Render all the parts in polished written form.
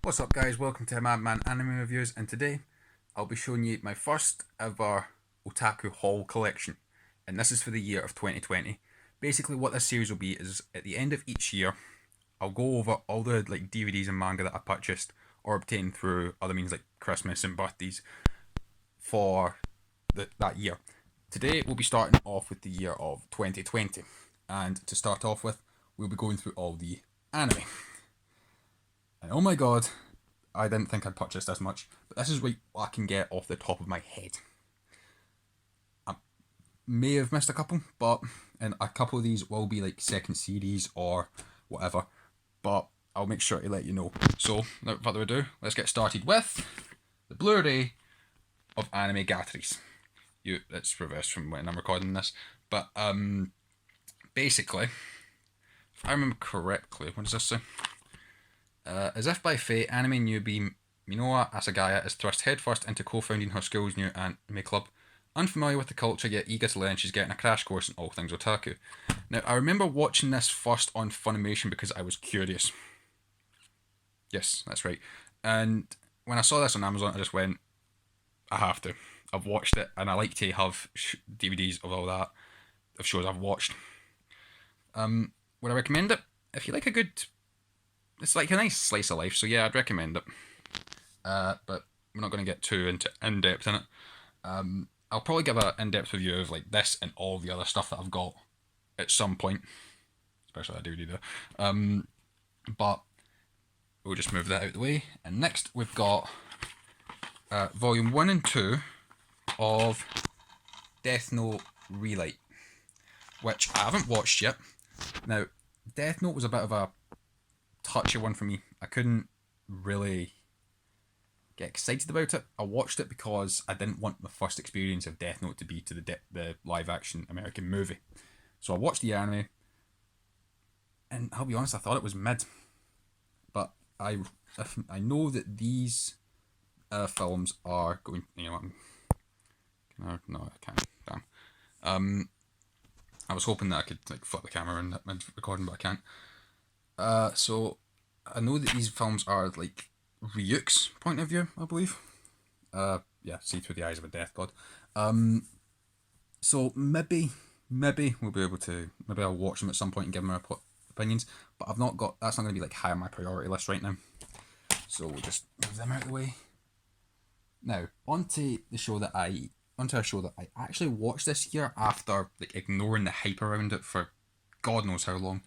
What's up guys, welcome to Madman Anime Reviews, and today I'll be showing you my first ever otaku haul collection, and this is for the year of 2020. Basically what this series will be is, at the end of each year, I'll go over all the DVDs and manga that I purchased or obtained through other means like Christmas and birthdays for that year. Today we'll be starting off with the year of 2020, and to start off with, we'll be going through all the anime. And oh my god, I didn't think I'd purchase this much, but this is what I can get off the top of my head. I may have missed a couple, and a couple of these will be like second series or whatever, but I'll make sure to let you know. So, without further ado, let's get started with the Blu-ray of Anime Gatteries. It's reversed from when I'm recording this, but basically, if I remember correctly, what does this say? As if by fate, anime newbie Minoa Asagaya is thrust headfirst into co-founding her school's new anime club. Unfamiliar with the culture yet eager to learn, she's getting a crash course in all things otaku. Now, I remember watching this first on Funimation because I was curious. Yes, that's right. And when I saw this on Amazon, I just went, I have to. I've watched it, and I like to have DVDs of all that, of shows I've watched. Would I recommend it? If you like a good... It's like a nice slice of life, so yeah, I'd recommend it. But we're not going to get too in-depth in it. I'll probably give an in-depth review of like this and all the other stuff that I've got at some point. Especially that DVD there. But we'll just move that out of the way. And next we've got Volume 1 and 2 of Death Note Relight, which I haven't watched yet. Now, Death Note was a bit of a touchy one for me. I couldn't really get excited about it. I watched it because I didn't want my first experience of Death Note to be to the live action American movie. So I watched the anime, and I'll be honest, I thought it was mid. But I know that these films are going. You know, no, I can't. Damn. I was hoping that I could like flip the camera and mid recording, but I can't. So I know that these films are like Ryuk's point of view, I believe. Yeah, see through the eyes of a death god. So maybe we'll be able to. Maybe I'll watch them at some point and give them our opinions. But I've not got. That's not going to be like high on my priority list right now. So we'll just move them out of the way. Now onto a show that I actually watched this year after like ignoring the hype around it for God knows how long.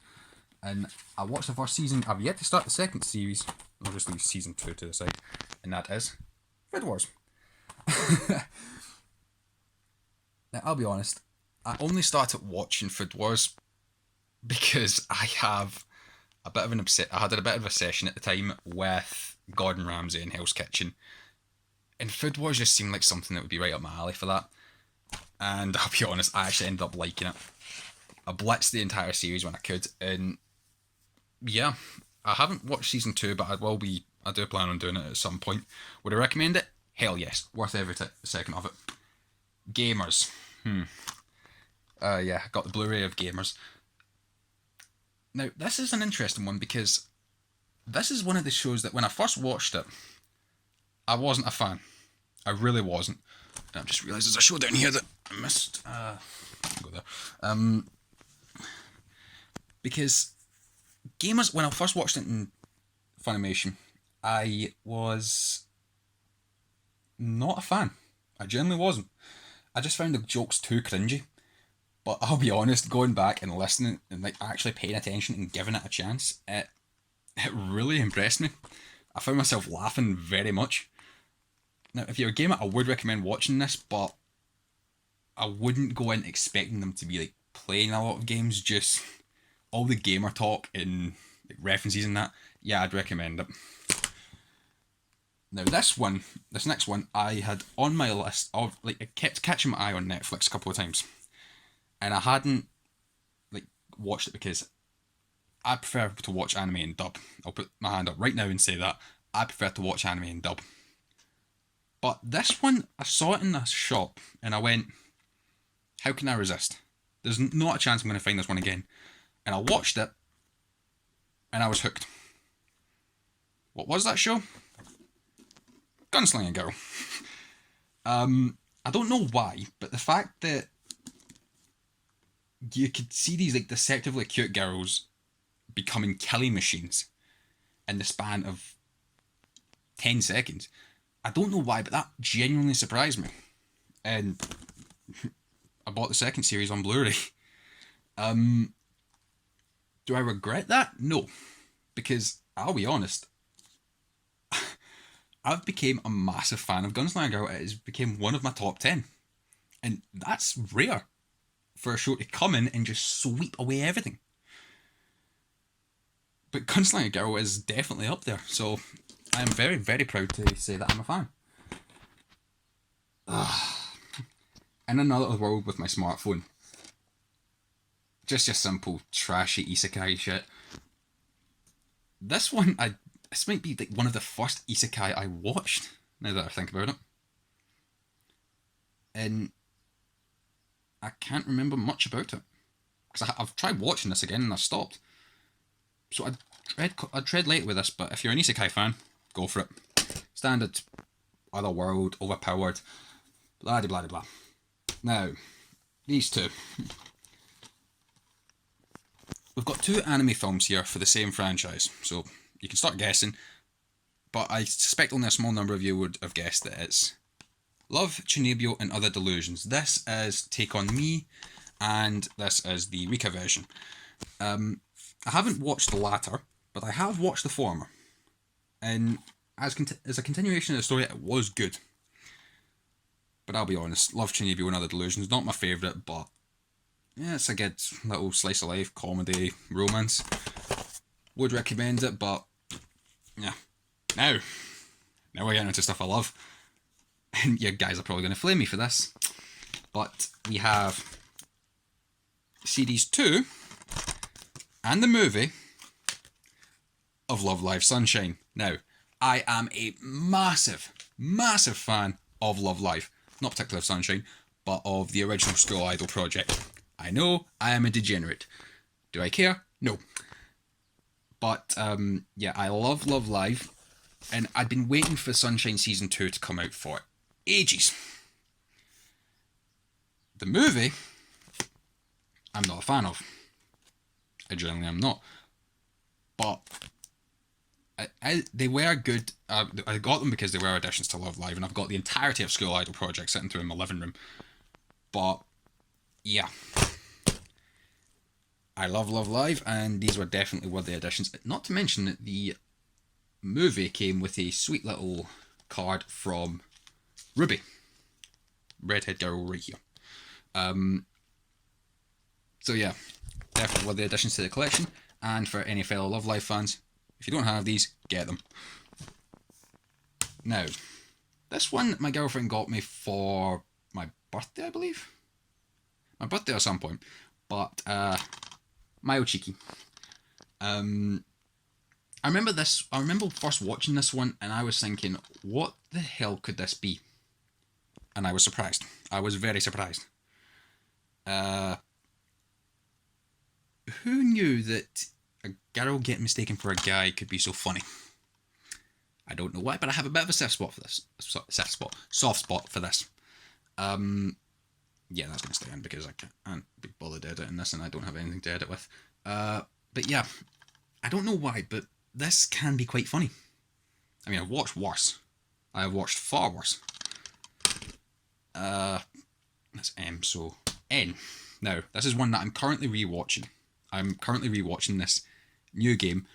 And I watched the first season. I've yet to start the second series. I'll just leave season 2 to the side. And that is Food Wars. Now, I'll be honest. I only started watching Food Wars because I have a bit of an I had a bit of a session at the time with Gordon Ramsay in Hell's Kitchen. And Food Wars just seemed like something that would be right up my alley for that. And I'll be honest, I actually ended up liking it. I blitzed the entire series when I could, and yeah, I haven't watched season 2, but I do plan on doing it at some point. Would I recommend it? Hell yes, worth every second of it. Gamers. Yeah, I got the Blu-ray of Gamers. Now, this is an interesting one because this is one of the shows that when I first watched it, I wasn't a fan. I really wasn't. And I've just realised there's a show down here that I missed. Go there. Because Gamers, when I first watched it in Funimation, I was not a fan. I genuinely wasn't. I just found the jokes too cringy. But I'll be honest, going back and listening and like actually paying attention and giving it a chance, it really impressed me. I found myself laughing very much. Now, if you're a gamer, I would recommend watching this, but I wouldn't go in expecting them to be like playing a lot of games. Just all the gamer talk and like, references and that. Yeah, I'd recommend it. Now this next one, I had on my list of like it kept catching my eye on Netflix a couple of times, and I hadn't like watched it because I prefer to watch anime in dub. I'll put my hand up right now and say that I prefer to watch anime in dub. But this one, I saw it in the shop and I went, how can I resist? There's not a chance I'm going to find this one again. And I watched it and I was hooked. What was that show? Gunslinger Girl. I don't know why, but the fact that you could see these like deceptively cute girls becoming killing machines in the span of 10 seconds. I don't know why, but that genuinely surprised me. And I bought the second series on Blu-ray. Do I regret that? No. Because, I'll be honest, I've become a massive fan of Gunslinger Girl. It has become one of my top 10. And that's rare for a show to come in and just sweep away everything. But Gunslinger Girl is definitely up there, so I am very, very proud to say that I'm a fan. In another world with my smartphone. Just your simple, trashy isekai shit. This might be like one of the first isekai I watched, now that I think about it. And I can't remember much about it. Because I've tried watching this again and I stopped. So I'd tread light with this, but if you're an isekai fan, go for it. Standard, other world, overpowered, blah blah blah. Now, these two. We've got two anime films here for the same franchise, so you can start guessing, but I suspect only a small number of you would have guessed that it's Love, Chunibyo and Other Delusions. This is Take On Me, and this is the Rika version. I haven't watched the latter, but I have watched the former. And as a continuation of the story, it was good. But I'll be honest, Love, Chunibyo and Other Delusions, not my favourite, but yeah, it's a good little slice of life, comedy, romance. Would recommend it, but yeah. Now we're getting into stuff I love. And you guys are probably going to flame me for this. But we have Series 2 and the movie of Love Live Sunshine. Now, I am a massive, massive fan of Love Live. Not particularly of Sunshine, but of the original School Idol project. I know, I am a degenerate. Do I care? No. But, yeah, I love Love Live. And I'd been waiting for Sunshine Season 2 to come out for ages. The movie, I'm not a fan of. I generally am not. But they were good. I got them because they were additions to Love Live, and I've got the entirety of School Idol project sitting through in my living room. But, yeah. I love Love Live, and these were definitely worthy additions. Not to mention that the movie came with a sweet little card from Ruby. Redhead girl right here. So yeah, definitely worthy additions to the collection. And for any fellow Love Live fans, if you don't have these, get them. Now, this one my girlfriend got me for my birthday, I believe. My birthday at some point. But, Mayo Cheeky. I remember first watching this one and I was thinking, what the hell could this be? And I was surprised. I was very surprised. Who knew that a girl getting mistaken for a guy could be so funny? I don't know why, but I have a bit of a soft spot for this. Soft spot for this. Yeah, that's going to stay in because I can't be bothered editing this and I don't have anything to edit with. But yeah, I don't know why, but this can be quite funny. I mean, I've watched worse. I have watched far worse. That's M, so N. Now, this is one that I'm currently rewatching. I'm currently rewatching this new game.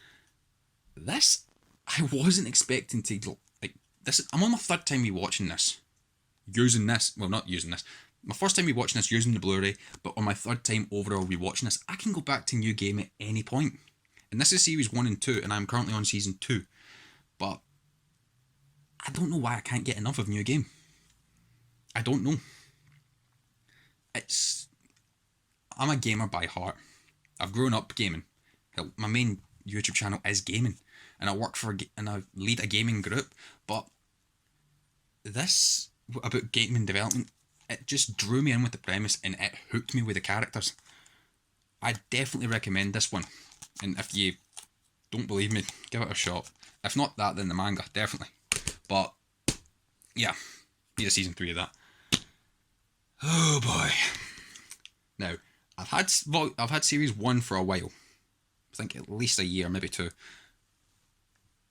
This, I wasn't expecting to, like, this. I'm on my third time rewatching this. Using this, well, not using this. My first time rewatching this using the Blu-ray, but on my third time overall rewatching this, I can go back to New Game at any point. And this is Series 1 and 2, and I'm currently on Season 2. But I don't know why I can't get enough of New Game. I don't know. I'm a gamer by heart. I've grown up gaming. Hell, my main YouTube channel is gaming, and I work and I lead a gaming group. But this about gaming development, it just drew me in with the premise, and it hooked me with the characters. I definitely recommend this one, and if you don't believe me, give it a shot. If not that, then the manga, definitely. But yeah, need a season 3 of that. Oh boy. Now, I've had series 1 for a while. I think at least a year, maybe 2.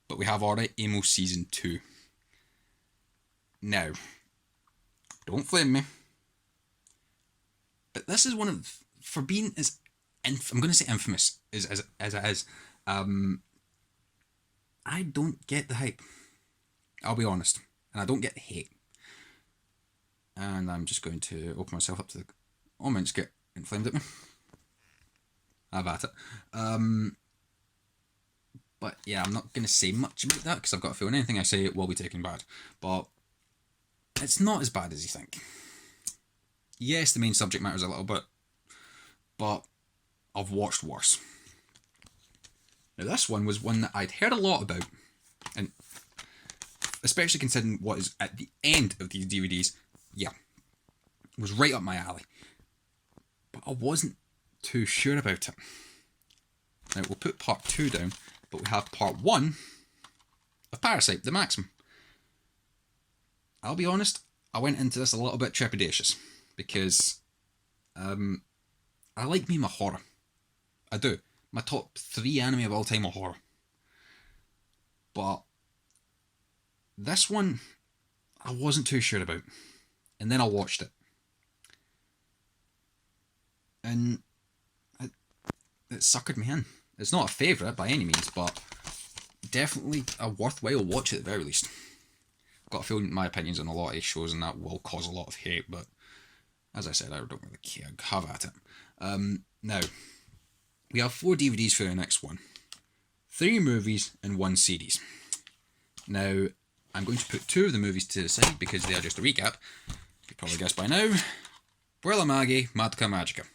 But we have already Emo season 2. Now, don't flame me, but this is one of, for being as I'm going to say infamous as it is. I don't get the hype. I'll be honest, and I don't get the hate. And I'm just going to open myself up to the comments. Get inflamed at me. Have at it. But yeah, I'm not going to say much about that because I've got a feeling anything I say will be taken bad. But it's not as bad as you think. Yes, the main subject matters a little bit, but I've watched worse. Now this one was one that I'd heard a lot about, and especially considering what is at the end of these DVDs, yeah, it was right up my alley. But I wasn't too sure about it. Now we'll put part 2 down, but we have part 1 of Parasite, the Maxim. I'll be honest, I went into this a little bit trepidatious because I like me my horror. I do. My top 3 anime of all time are horror. But this one, I wasn't too sure about. And then I watched it. And it suckered me in. It's not a favourite by any means, but definitely a worthwhile watch at the very least. Got a feeling my opinions on a lot of these shows and that will cause a lot of hate, but as I said, I don't really care. Have at it. Now, we have 4 DVDs for the next one. 3 movies and 1 series. Now, I'm going to put 2 of the movies to the side because they are just a recap. You could probably guess by now. Buella Magi, Madoka Magica.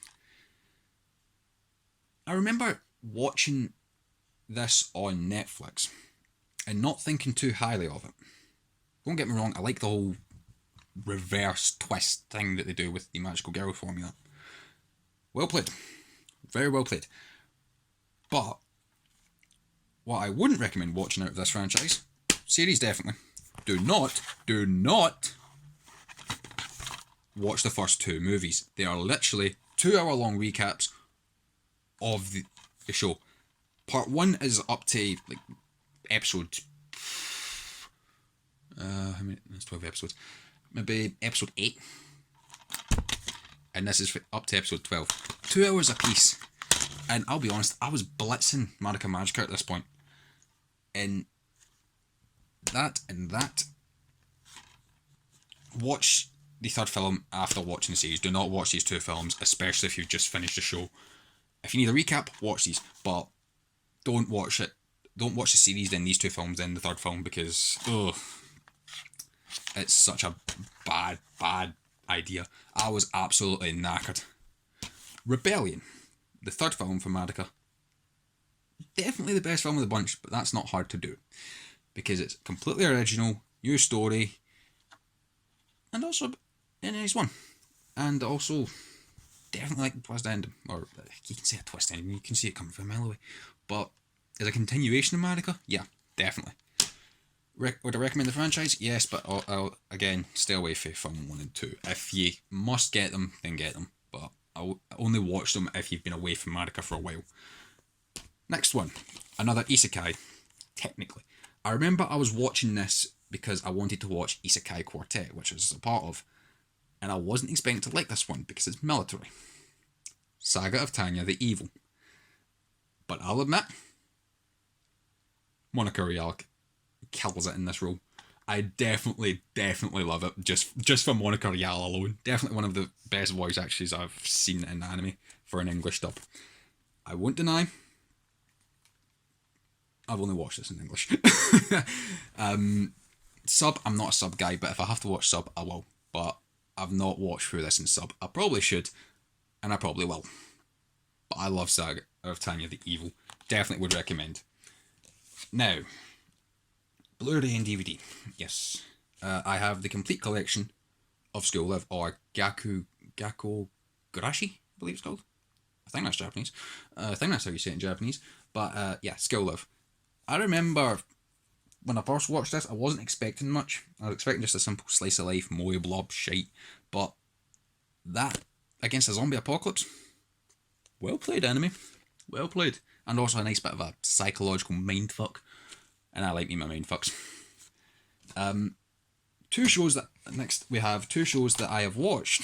I remember watching this on Netflix and not thinking too highly of it. Don't get me wrong, I like the whole reverse twist thing that they do with the magical girl formula. Well played. Very well played. But what I wouldn't recommend watching out of this franchise, series definitely, do not watch the first 2 movies. They are literally 2-hour-long recaps of the show. Part 1 is up to like episode how many? That's 12 episodes. Maybe episode 8. And this is up to episode 12. 2 hours a piece. And I'll be honest, I was blitzing Madoka Magica at this point. And that. Watch the 3rd film after watching the series. Do not watch these 2 films, especially if you've just finished the show. If you need a recap, watch these. But don't watch it. Don't watch the series, then these 2 films, then the 3rd film, because it's such a bad idea. I was absolutely knackered. Rebellion, the 3rd film for Madoka. Definitely the best film of the bunch, but that's not hard to do. Because it's completely original, new story, and also a nice one. And also, definitely like the twist ending. Or, you can say a twist ending, you can see it coming from a mile away. But, as a continuation of Madoka? Yeah, definitely. Would I recommend the franchise? Yes, but I'll again, stay away from film 1 and 2. If you must get them, then get them. But I'll only watch them if you've been away from Madoka for a while. Next one. Another isekai, technically. I remember I was watching this because I wanted to watch Isekai Quartet, which I was a part of. And I wasn't expecting to like this one because it's military. Saga of Tanya the Evil. But I'll admit, Monica Rial kills it in this role. I definitely love it, just for Monica Rial alone. Definitely one of the best voice actors I've seen in anime for an English dub. I won't deny, I've only watched this in English. Sub, I'm not a sub guy, but if I have to watch sub, I will. But I've not watched through this in sub. I probably should, and I probably will. But I love Saga of Tanya the Evil. Definitely would recommend. Now, Blu-ray and DVD. Yes. I have the complete collection of School Live, or Gakko Garashi, I believe it's called. I think that's Japanese. I think that's how you say it in Japanese. But yeah, School Live. I remember when I first watched this, I wasn't expecting much. I was expecting just a simple slice of life, moe blob shite. But that, against a zombie apocalypse, well played, anime. Well played. And also a nice bit of a psychological mindfuck. And I like me my mindfucks. Next we have two shows that I have watched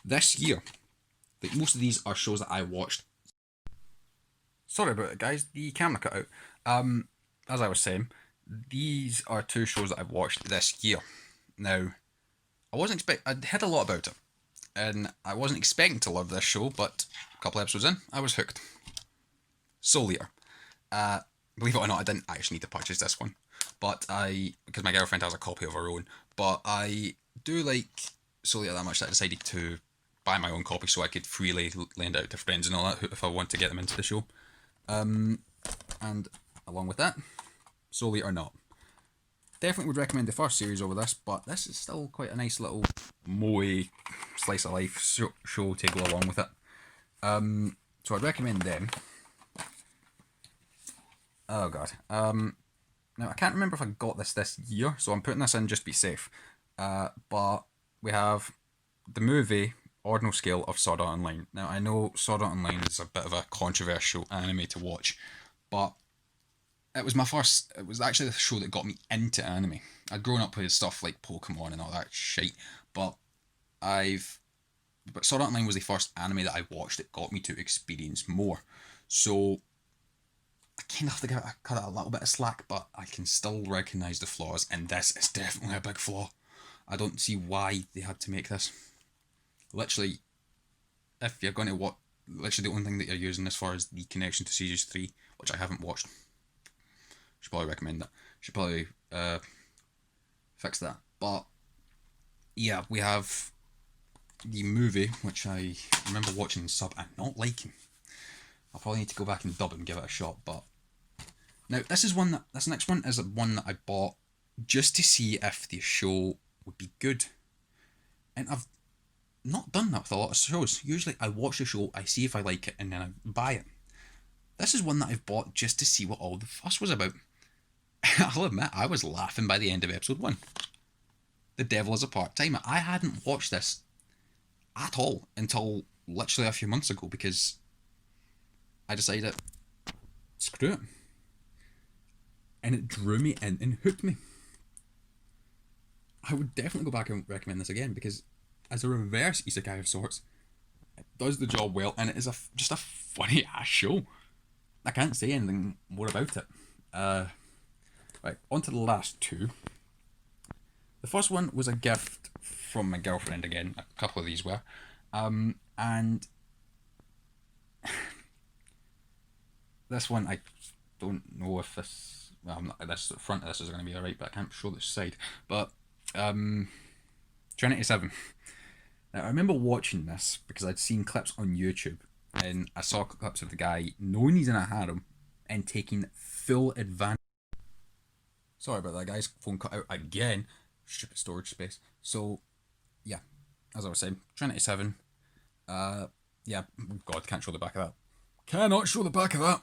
this year. Like, most of these are shows that I watched. Sorry about it, guys. The camera cut out. As I was saying, these are two shows that I've watched this year. Now, I'd heard a lot about it, and I wasn't expecting to love this show, but a couple episodes in, I was hooked. Soul Eater. Believe it or not, I didn't actually need to purchase this one, because my girlfriend has a copy of her own, but I do like Soul Eater that much that I decided to buy my own copy so I could freely lend out to friends and all that if I want to get them into the show. And along with that, Soul Eater not. Definitely would recommend the first series over this, but this is still quite a nice little moe slice of life show to go along with it. So I'd recommend them. Oh god. Now I can't remember if I got this year, so I'm putting this in just to be safe. But we have the movie Ordinal Scale of Sword Art Online. Now I know Sword Art Online is a bit of a controversial anime to watch, but it was actually the show that got me into anime. I'd grown up with stuff like Pokemon and all that shit, but Sword Art Online was the first anime that I watched that got me to experience more. So I kind of have to cut it a little bit of slack, but I can still recognise the flaws, and this is definitely a big flaw. I don't see why they had to make this. Literally, if you're going to watch, literally the only thing that you're using this for is the connection to Series 3, which I haven't watched. Should probably recommend that. Should probably fix that. But yeah, we have the movie, which I remember watching in sub and not liking. I'll probably need to go back and dub and give it a shot. But now this next one is one that I bought just to see if the show would be good, and I've not done that with a lot of shows. Usually I watch the show, I see if I like it, and then I buy it. This is one that I've bought just to see what all the fuss was about. I'll admit, I was laughing by the end of episode 1. The Devil is a Part-Timer. I hadn't watched this at all until literally a few months ago, because I decided, screw it. And it drew me in and hooked me. I would definitely go back and recommend this again, because as a reverse isekai of sorts, it does the job well, and it is just a funny ass show. I can't say anything more about it. Right, on to the last two. The first one was a gift from my girlfriend again. A couple of these were. And this one, I don't know if this... Well, this the front of this is going to be alright, but I can't show this side. But, Trinity 7. Now, I remember watching this because I'd seen clips on YouTube, and I saw clips of the guy knowing he's in a harem and taking full advantage. Sorry about that, guys. Phone cut out again. Stupid storage space. So, yeah, as I was saying, Trinity 7. Yeah, oh god, can't show the back of that. Cannot show the back of that.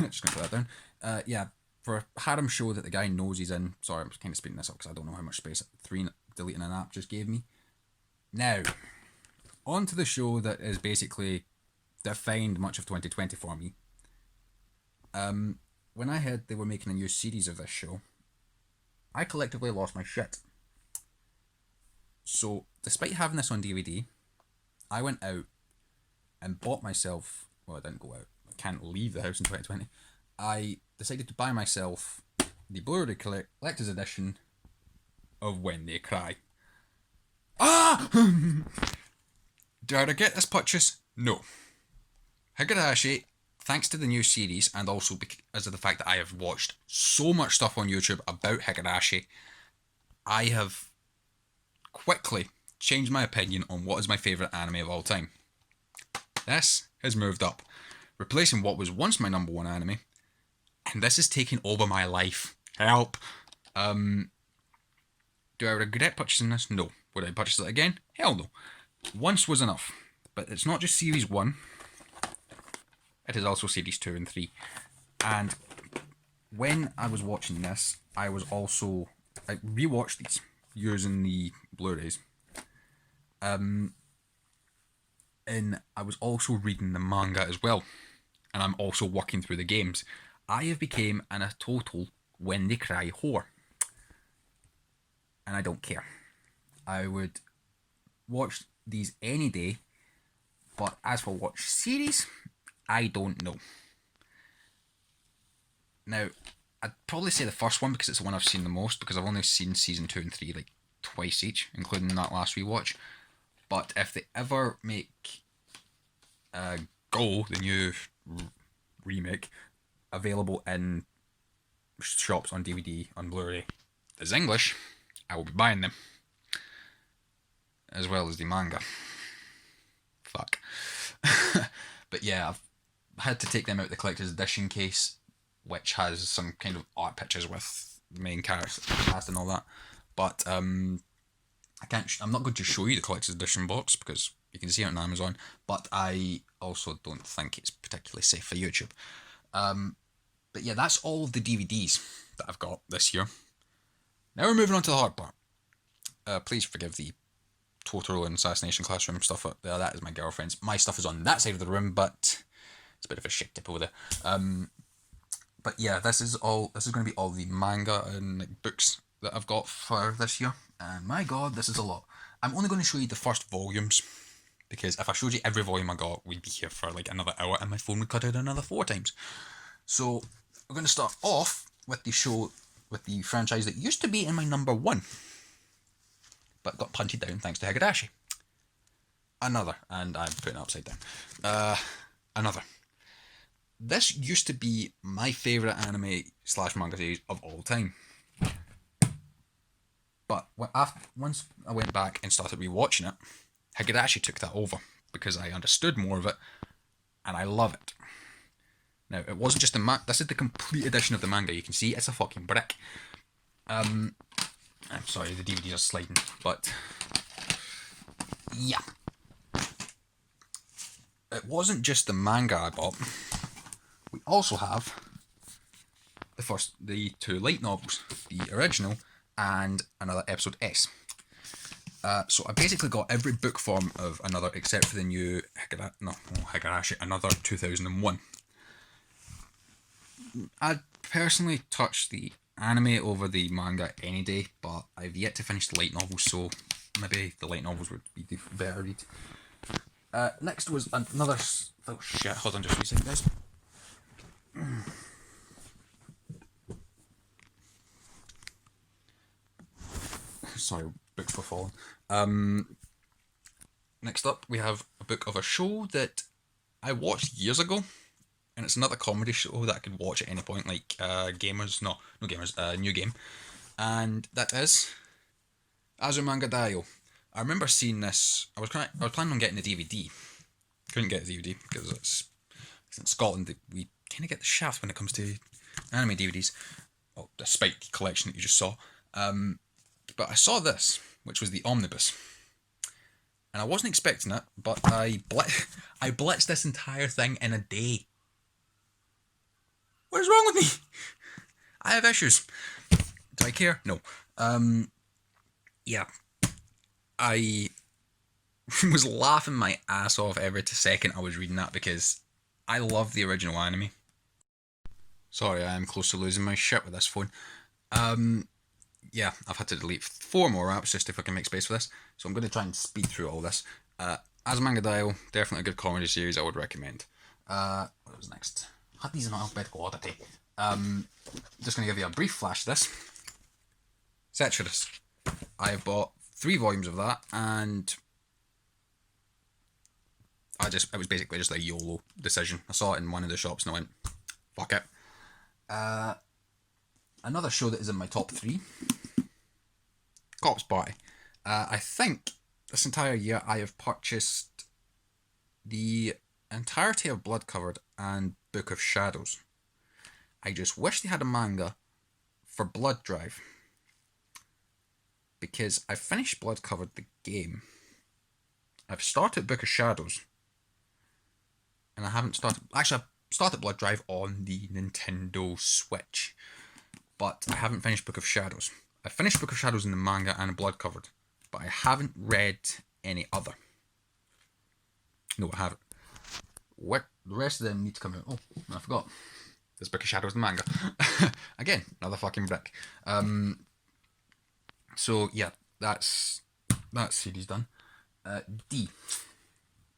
Just gonna put that down. Yeah, for a harem show that the guy knows he's in. Sorry, I'm kind of speeding this up because I don't know how much space 3 deleting an app just gave me. Now, on to the show that is basically defined much of 2020 for me. When I heard they were making a new series of this show, I collectively lost my shit. So, despite having this on DVD, I went out and bought myself... Well, I didn't go out. I can't leave the house in 2020. I decided to buy myself the Blu-ray Collector's Edition of When They Cry. Ah! Did I regret this purchase? No. Higurashi, thanks to the new series, and also because of the fact that I have watched so much stuff on YouTube about Higurashi, I have quickly changed my opinion on what is my favourite anime of all time. This has moved up, replacing what was once my number one anime, and this is taking over my life. Help! Do I regret purchasing this? No. Would I purchase it again? Hell no. Once was enough. But it's not just Series 1. It is also Series 2 and 3. And when I was watching this, I rewatched these using the Blu-rays. And I was also reading the manga as well, and I'm also working through the games. I have become a total when they cry whore, and I don't care. I would watch these any day, but as for watch series, I don't know. Now, I'd probably say the first one because it's the one I've seen the most, because I've only seen season 2 and 3 like twice each, including that last rewatch. But if they ever make Go, the new remake, available in shops on DVD, on Blu-ray, as English, I will be buying them. As well as the manga. Fuck. But yeah, I've had to take them out the collector's edition case, which has some kind of art pictures with the main characters cast and all that. But I can't. I'm not going to show you the collector's edition box because you can see it on Amazon. But I also don't think it's particularly safe for YouTube. But yeah, that's all of the DVDs that I've got this year. Now we're moving on to the hard part. Please forgive the Totoro and Assassination Classroom stuff. That is my girlfriend's. My stuff is on that side of the room, but it's a bit of a shit tip over there. But yeah, this is going to be all the manga and books that I've got for this year. And my god, this is a lot. I'm only going to show you the first volumes, because if I showed you every volume I got, we'd be here for like another hour and my phone would cut out another 4 times. So we're going to start off with the franchise that used to be in my number 1, but got punted down thanks to Higurashi. Another, and I'm putting it upside down. Another. This used to be my favourite anime / manga series of all time. But once I went back and started rewatching it, Higurashi took that over because I understood more of it, and I love it. Now, it wasn't just this is the complete edition of the manga. You can see it's a fucking brick. I'm sorry, the DVDs are sliding, but yeah. It wasn't just the manga I bought. We also have the 2 light novels, the original and another episode S. So I basically got every book form of another except for the new Higurashi, another 2001. I'd personally touch the anime over the manga any day, but I've yet to finish the light novels, so maybe the light novels would be the better read. Next was another... Oh shit, hold on just a second, guys. Sorry, books were falling. Next up, we have a book of a show that I watched years ago, and it's another comedy show that I could watch at any point, like New Game, and that is Azumanga Daioh. I remember seeing this. I was planning on getting the DVD. Couldn't get the DVD because it's in Scotland that we kind of get the shaft when it comes to anime DVDs. Well, despite the collection that you just saw. But I saw this, which was the Omnibus. And I wasn't expecting it, but I blitzed this entire thing in a day. What is wrong with me? I have issues. Do I care? No. Yeah. I was laughing my ass off every second I was reading that because I love the original anime. Sorry, I am close to losing my shit with this phone. Yeah, I've had to delete 4 more apps just if I can make space for this. So I'm going to try and speed through all this. Azumanga Daioh, definitely a good comedy series I would recommend. What was next? I had these in alphabetical order today. Just going to give you a brief flash of this. Setchurus. I bought 3 volumes of that, and it was basically just a YOLO decision. I saw it in one of the shops and I went, fuck it. Another show that is in my top 3, Corpse Party. I think this entire year I have purchased the entirety of Blood Covered and Book of Shadows. I just wish they had a manga for Blood Drive, because I finished Blood Covered the game. I've started Book of Shadows, and I haven't started... Actually, started Blood Drive on the Nintendo Switch, but I haven't finished Book of Shadows. I finished Book of Shadows in the manga and Blood covered, but I haven't read any other. No, I haven't. What the rest of them need to come out. Oh, I forgot. There's Book of Shadows in the manga. Again, another fucking brick. So yeah, that's that series done. D.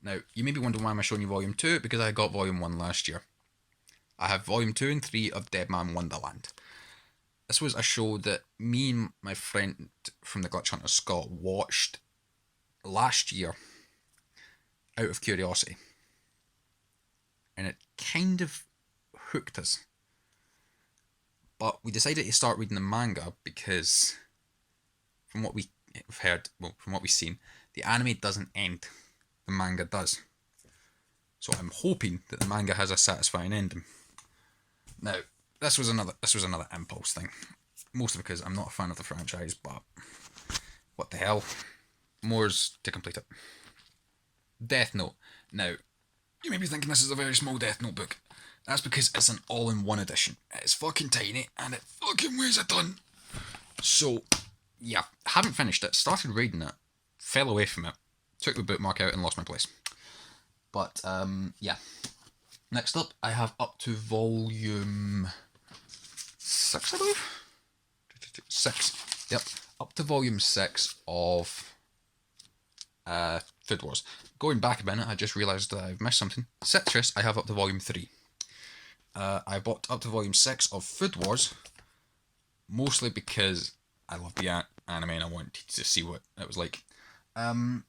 Now, you may be wondering why am I showing you Volume 2, because I got Volume 1 last year. I have Volume 2 and 3 of Deadman Wonderland. This was a show that me and my friend from the Glitch Hunter, Scott, watched last year out of curiosity. And it kind of hooked us. But we decided to start reading the manga because from what we've heard, well, from what we've seen, the anime doesn't end. The manga does. So I'm hoping that the manga has a satisfying ending. Now, this was another impulse thing. Mostly because I'm not a fan of the franchise, but what the hell? More's to complete it. Death Note. Now, you may be thinking this is a very small Death Note book. That's because it's an all-in-one edition. It's fucking tiny, and it fucking weighs a ton. So, yeah, haven't finished it, started reading it, fell away from it, took the bookmark out and lost my place. But, yeah. Next up, I have up to volume 6, I believe? 6. Yep. Up to volume 6 of Food Wars. Going back a minute, I just realised that I've missed something. Citrus, I have up to volume 3. I bought up to volume 6 of Food Wars, mostly because I love the anime and I wanted to see what it was like. Now,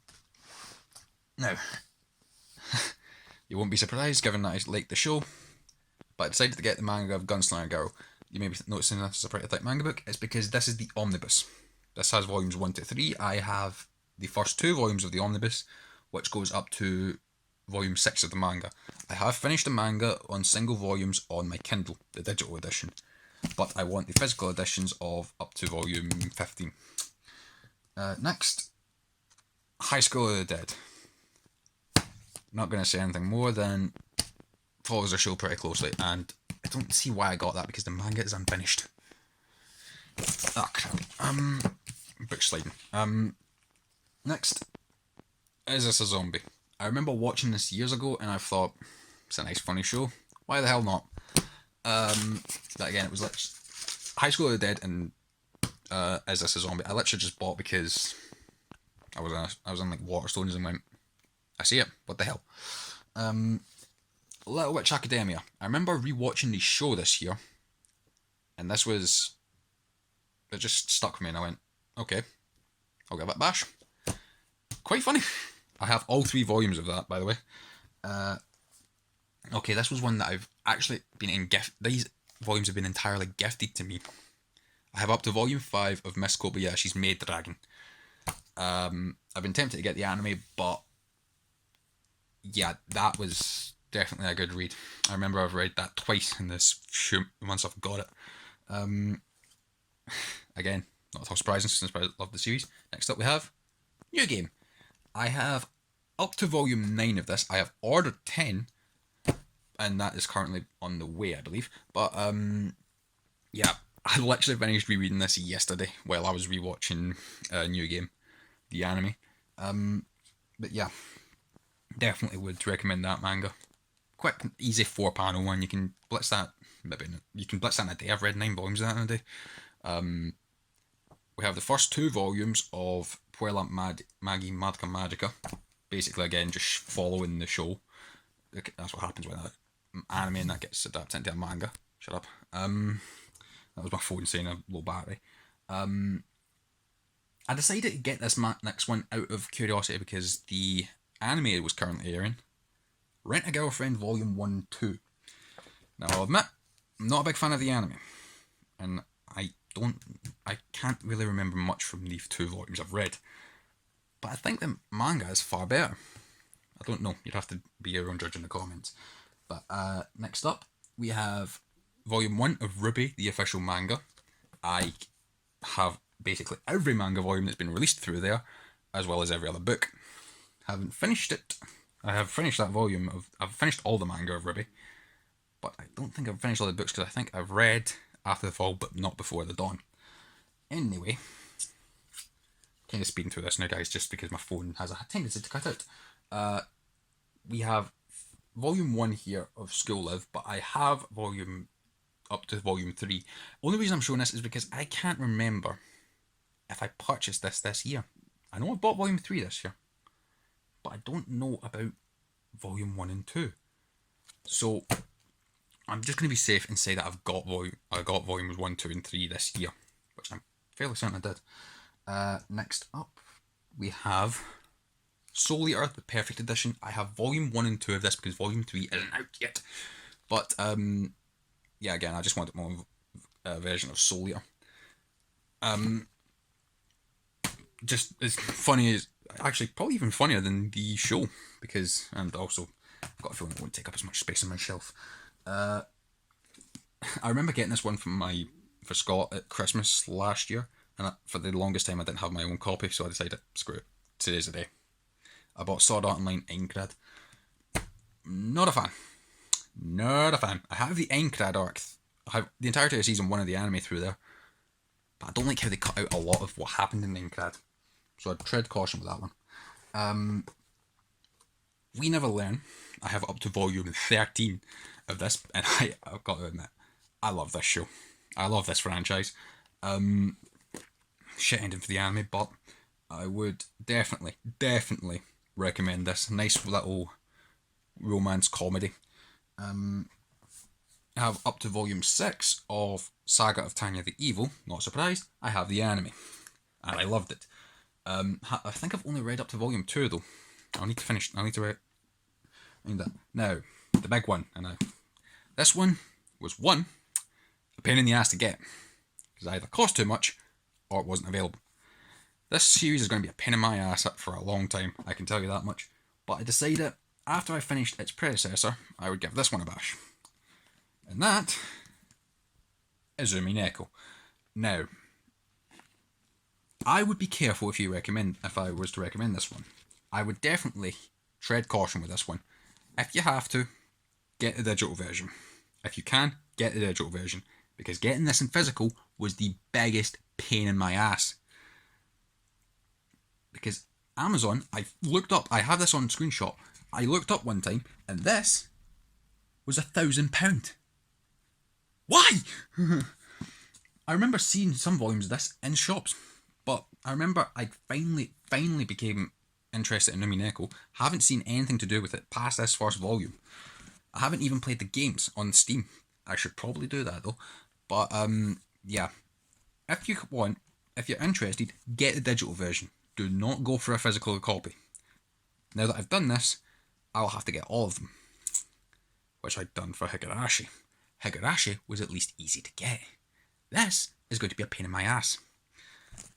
you won't be surprised given that I like the show, but I decided to get the manga of Gunslinger Girl. You may be noticing this is a pretty thick manga book. It's because this is the omnibus. This has volumes 1 to 3. I have the first 2 volumes of the omnibus, which goes up to volume 6 of the manga. I have finished the manga on single volumes on my Kindle, the digital edition, but I want the physical editions of up to volume 15. Next, High School of the Dead. Not going to say anything more than follows the show pretty closely, and I don't see why I got that because the manga is unfinished. Ah, crap. Book sliding. Next, Is This a Zombie? I remember watching this years ago and I thought, it's a nice funny show. Why the hell not? That again, it was like High School of the Dead and Is This a Zombie? I literally just bought because I was on like Waterstones and went, I see it, what the hell? Little Witch Academia. I remember rewatching the show this year, and it just stuck with me and I went, okay, I'll give it a bash. Quite funny. I have all 3 volumes of that, by the way. Okay, this was one that I've actually been in gift. These volumes have been entirely gifted to me. I have up to volume 5 of Miss Kobayashi's Maid Dragon. I've been tempted to get the anime, but yeah, that was definitely a good read. I remember I've read that twice in this shoot once I've got it. Again, not at all surprising since I love the series. Next up we have New Game. I have up to volume 9 of this. I have ordered 10, and that is currently on the way, I believe. But yeah, I literally finished rereading this yesterday while I was rewatching New Game, the anime. But yeah, definitely would recommend that manga. Quick, easy 4-panel one. You can blitz that. Maybe you can blitz that in a day. I've read 9 volumes of that in a day. We have the first 2 volumes of Puella Magi Magica Magica. Basically, again, just following the show. That's what happens when an anime and that gets adapted into a manga. Shut up. That was my phone saying a low battery. I decided to get this next one out of curiosity because the anime was currently airing. Rent a Girlfriend Volume 1-2. Now, I'll admit, I'm not a big fan of the anime. And I can't really remember much from the 2 volumes I've read. But I think the manga is far better. I don't know. You'd have to be your own judge in the comments. But next up, we have Volume 1 of Ruby, the official manga. I have basically every manga volume that's been released through there, as well as every other book. Haven't finished it. I have finished that volume of... I've finished all the manga of Ruby. but I don't think I've finished all the books because I think I've read After the Fall, but not Before the Dawn. Anyway, kind of speeding through this now, guys, just because my phone has a tendency to cut out. We have volume 1 here of School Live, but I have volume up to volume 3. Only reason I'm showing this is because I can't remember if I purchased this year. I know I bought volume 3 this year, but I don't know about volume 1 and 2. So I'm just going to be safe and say that I got volumes 1, 2 and 3 this year, which I'm fairly certain I did. Next up, we have Soul Eater, the Perfect Edition. I have volume 1 and 2 of this because volume 3 isn't out yet. But yeah, again, I just wanted more version of Soul Eater. Just as funny as, actually probably even funnier than the show, because, and also I've got a feeling it won't take up as much space on my shelf. I remember getting this one for Scott at Christmas last year, and for the longest time I didn't have my own copy, so I decided, screw it, today's the day. I bought Sword Art Online Aincrad. Not a fan. Not a fan. I have the Aincrad arc. I have the entirety of season 1 of the anime through there, but I don't like how they cut out a lot of what happened in Aincrad, so I'd tread caution with that one. We Never Learn. I have up to volume 13 of this, and I've got to admit, I love this show. I love this franchise. Shit ending for the anime, but I would definitely recommend this. Nice little romance comedy. I have up to volume 6 of Saga of Tanya the Evil. Not surprised, I have the anime, and I loved it. I think I've only read up to volume 2 though. I need to read that. Now, the big one, this one was a pain in the ass to get, because it either cost too much or it wasn't available. This series is going to be a pain in my ass for a long time, I can tell you that much. But I decided after I finished its predecessor, I would give this one a bash. And that is Umi Neko. Now, I would be careful if I was to recommend this one. I would definitely tread caution with this one. If you have to, get the digital version. If you can, get the digital version, because getting this in physical was the biggest pain in my ass. Because Amazon, I have this on screenshot, I looked up one time, and this was £1,000. Why? I remember seeing some volumes of this in shops, but I remember I finally became interested in Umi Neko. Haven't seen anything to do with it past this first volume. I haven't even played the games on Steam. I should probably do that though. But yeah, if you're interested, get the digital version. Do not go for a physical copy. Now that I've done this, I'll have to get all of them, which I'd done for Higurashi. Higurashi was at least easy to get. This is going to be a pain in my ass.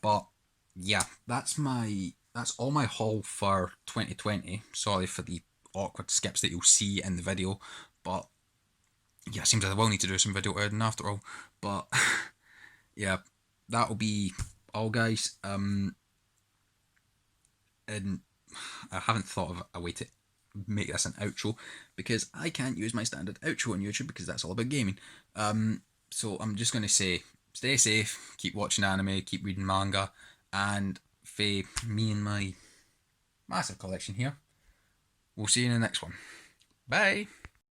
But yeah, that's all my haul for 2020. Sorry for the awkward skips that you'll see in the video, but yeah, it seems like I will need to do some video editing after all. But yeah, that'll be all, guys. And I haven't thought of a way to make this an outro, because I can't use my standard outro on YouTube because that's all about gaming. So I'm just going to say, stay safe, keep watching anime, keep reading manga, and for me and my massive collection here, we'll see you in the next one. Bye!